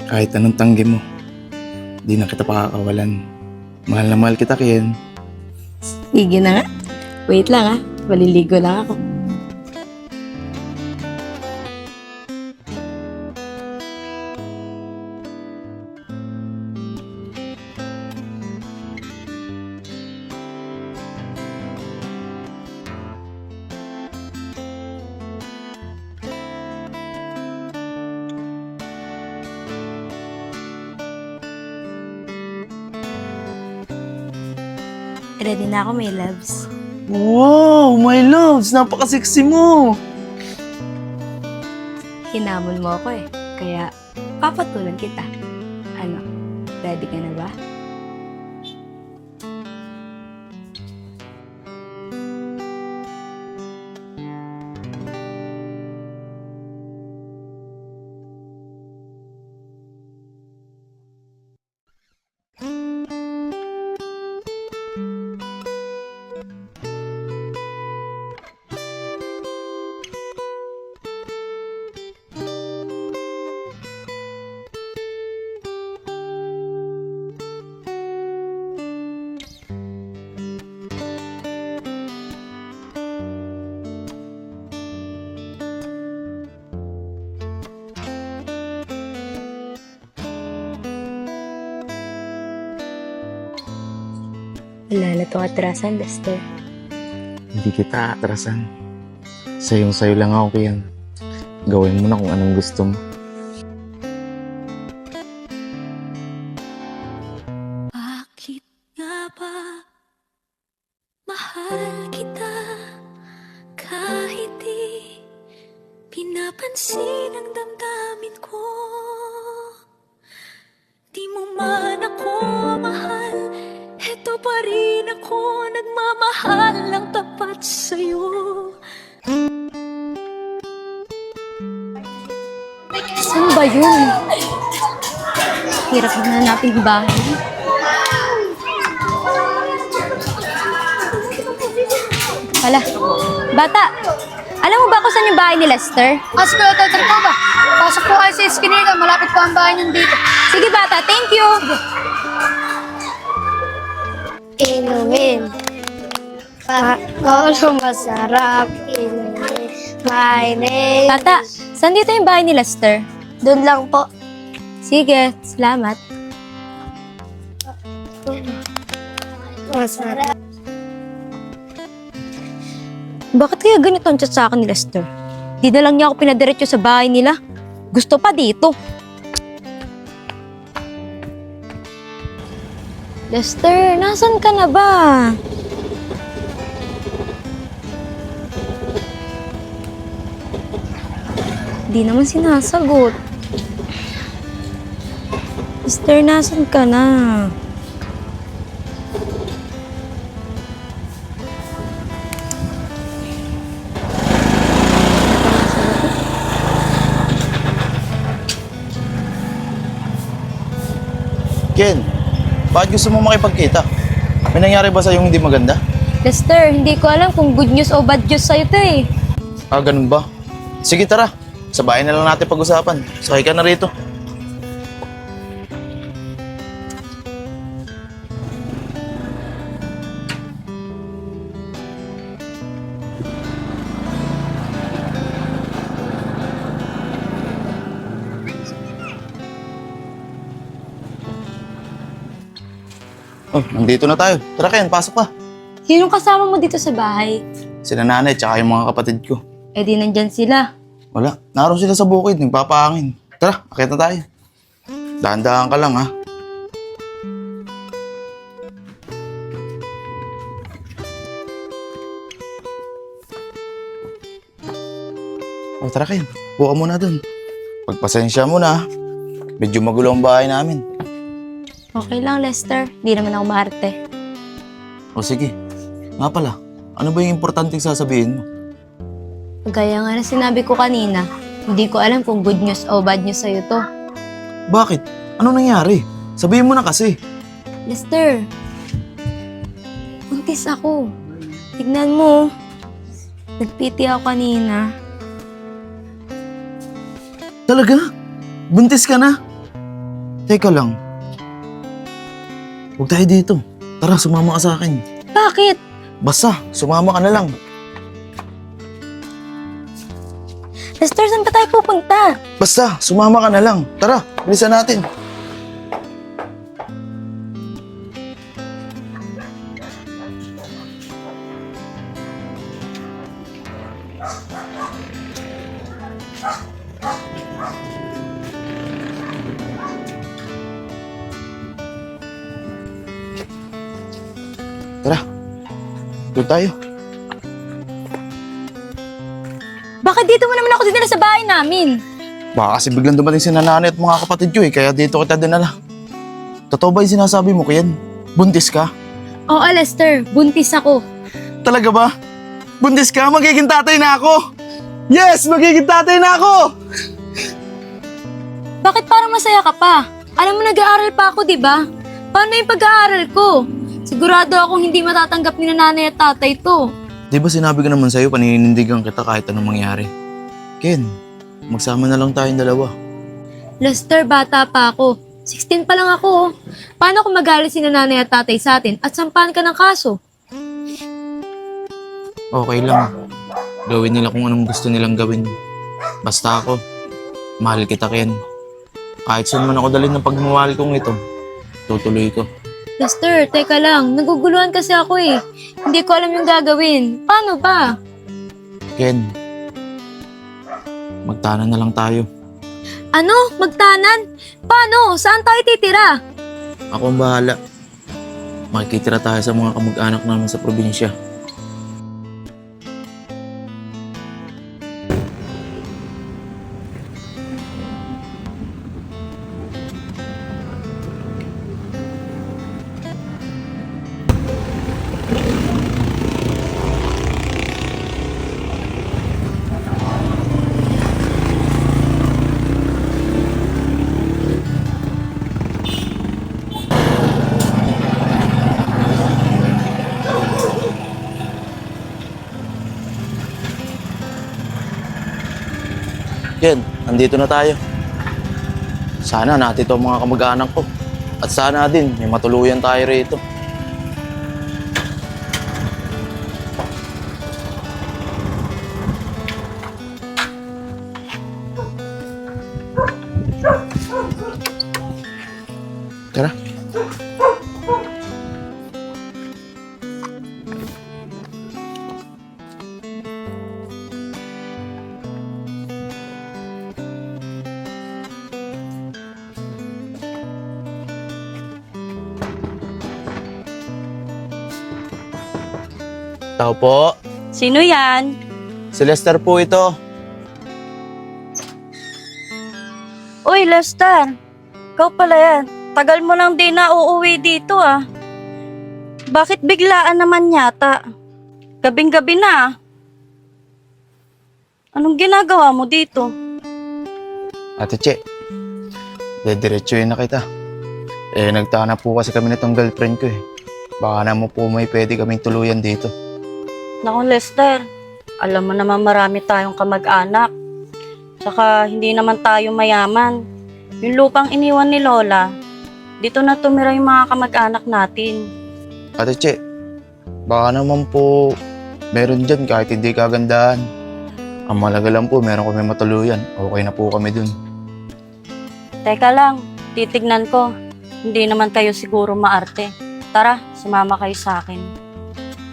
Kahit anong tanggi mo, di na kita pakakawalan. Mahal na mahal kita, Ken. Sige na nga. Wait lang ah. Maliligo lang ako. Ready na ako, may loves. Wow, my loves! Napaka-sexy mo! Hinamon mo ako eh. Kaya, papatulan kita. Ano, ready ka na ba? Wala na itong atrasan, Lester. Hindi kita atrasan. Sayong-sayo lang ako, Ken. Gawin mo na kung anong gusto mo. Bakit nga ba mahal kita kahit di pinapansin ang damdamin ko? Di mo man ako mahal, eto pa rin ako nagmamahal ng tapat sa'yo. Saan ba yun? Hirap na hanapin yung bahay. Hala, bata! Alam mo ba kung saan yung bahay ni Lester? Sige, tatar po ba? Pasok po kayo sa eskinita. Malapit po ang bahay niyo dito. Sige bata, thank you! Inumin. Pakolo masarap. Inumin. My name. Bata, saan dito yung bahay ni Lester? Doon lang po. Sige, salamat. Masarap. Bakit kaya ganito ang chat sa akin ni Lester? Di na lang niya ako pinadiretso sa bahay nila. Gusto pa dito. Lester, nasan ka na ba? Di naman sinasagot. Lester, nasan ka na? Ken, bakit gusto mo makipagkita? May nangyari ba sa'yo hindi maganda? Lester, hindi ko alam kung good news o bad news sa'yo to eh. Ah, ganun ba? Sige, tara. Sa bahay na lang natin pag-usapan. Sakay ka na rito. Oh, nandito na tayo. Tara, Ken, pasok ka. Sinong kasama mo dito sa bahay? Sila nanay tsaka yung mga kapatid ko. Eh di nandyan sila. Wala, naroon sila sa bukid, nagpapahangin. Tara, akit na tayo. Dahan-dahan ka lang, ha? O, tara kayo. Buka muna dun. Pagpasensya mo na, ha? Medyo magulo ang bahay namin. Okay lang, Lester. Di naman ako maarte. O sige, nga pala, ano ba yung importanteng sasabihin mo? Gaya nga na sinabi ko kanina, hindi ko alam kung good news o bad news sa'yo to. Bakit? Ano nangyari? Sabihin mo na kasi. Lester, buntis ako. Tignan mo. Nagpiti ako kanina. Talaga? Buntis ka na? Teka lang. Huwag tayo dito. Tara, sumama ka sa akin. Bakit? Basta, sumama ka na lang. Lester, saan ba tayo pupunta? Basta, sumama ka na lang. Tara, bilisan natin. Tara, doon tayo. Bakit dito mo naman ako dinala sa bahay namin? Baka kasi biglang dumating si nanay at mga kapatid ko kaya dito kita dinala. Totoo ba yung sinasabi mo, Kian? Buntis ka? Oo, Lester. Buntis ako. Talaga ba? Buntis ka? Magiging tatay na ako! Yes! Magiging tatay na ako! Bakit parang masaya ka pa? Alam mo, nag-aaral pa ako, di ba? Paano yung pag-aaral ko? Sigurado akong hindi matatanggap ni nanay at tatay to. Di ba sinabi ko naman sa'yo, paninindigan kita kahit anong mangyari? Ken, magsama na lang tayong dalawa. Lester, bata pa ako. 16 pa lang ako. Oh. Paano kung magalit si nanay at tatay sa atin at sampahan ka ng kaso? Okay lang. Gawin nila kung anong gusto nilang gawin. Basta ako, mahal kita, Ken. Kahit saan man ako dalhin ng pagmamahal kong ito, tutuloy ko. Lester, teka lang. Naguguluhan kasi ako eh. Hindi ko alam yung gagawin. Paano ba? Ken, magtanan na lang tayo. Ano? Magtanan? Paano? Saan tayo titira? Ako ang bahala. Makikitira tayo sa mga kamag-anak namin sa probinsya. Ken, nandito na tayo. Sana natito ang mga kamag-anak ko. At sana din, may matuluyan tayo rito. Tara. Tao po. Sino yan? Si Lester po ito. Uy, Lester. Ikaw pala yan. Tagal mo lang din na uuwi dito ah. Bakit biglaan naman yata? Gabing-gabi na ah. Anong ginagawa mo dito? Ate Che, dediretsuhin na kita. Nagtana po kasi kami nitong girlfriend ko eh. Baka naman po may pwede kaming tuluyan dito. Naku, Lester. Alam mo naman marami tayong kamag-anak. Tsaka hindi naman tayo mayaman. Yung lupang iniwan ni Lola, dito na tumira yung mga kamag-anak natin. Ate Che, baka naman po meron dyan kahit hindi kagandahan. Ang malaga lang po, meron kami matuluyan. Okay na po kami dun. Teka lang, titignan ko. Hindi naman kayo siguro maarte. Tara, sumama kayo sa akin.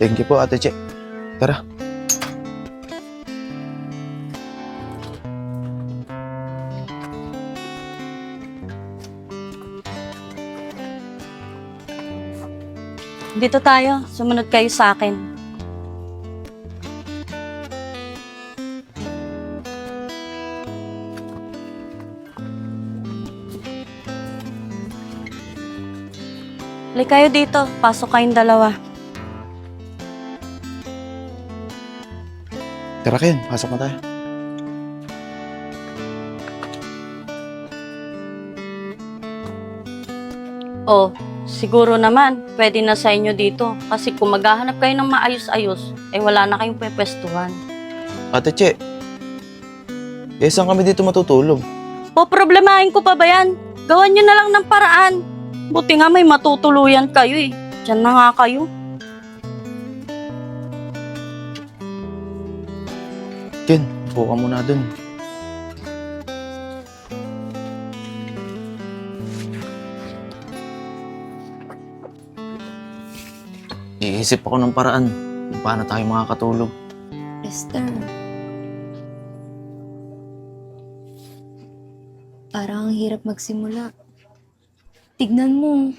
Thank you po, Ate Che. Tara. Dito tayo, sumunod kayo sa akin. Hali kayo dito, pasok kayong dalawa. Tara, Ken. Pasok na tayo. Oh, siguro naman, pwede na sa inyo dito. Kasi kung maghahanap kayo ng maayos-ayos, wala na kayong pwestuhan. Ate Che, saan kami dito matutulog? Poproblemahin ko pa ba yan? Gawan nyo na lang ng paraan. Buti nga may matutuluyan kayo eh. Diyan na nga kayo. Ken, upo ka muna dun. Iisip ako ng paraan kung paano tayo makakatulog. Lester. Parang ang hirap magsimula. Tignan mo.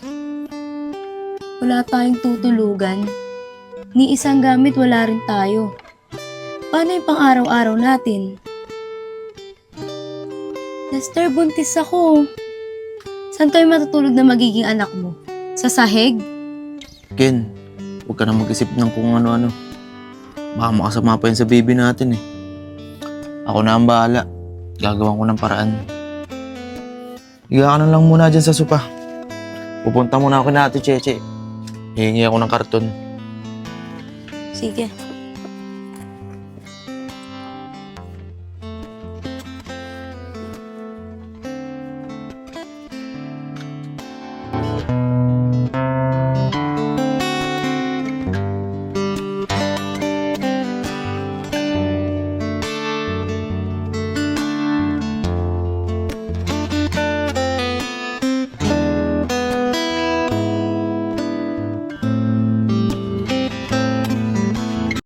Wala tayong tutulugan. Ni isang gamit wala rin tayo. Paano yung pang-araw-araw natin? Lester, buntis ako. Saan tayo matutulog na magiging anak mo? Sa sahig? Ken, huwag ka na mag-isip ng kung ano-ano. Baka makasama pa yan sa baby natin eh. Ako na ang bahala. Gagawan ko ng paraan. Higa ka na lang muna dyan sa sopa. Pupunta muna ako na Ate Cheche. Hihingi ako ng karton. Sige.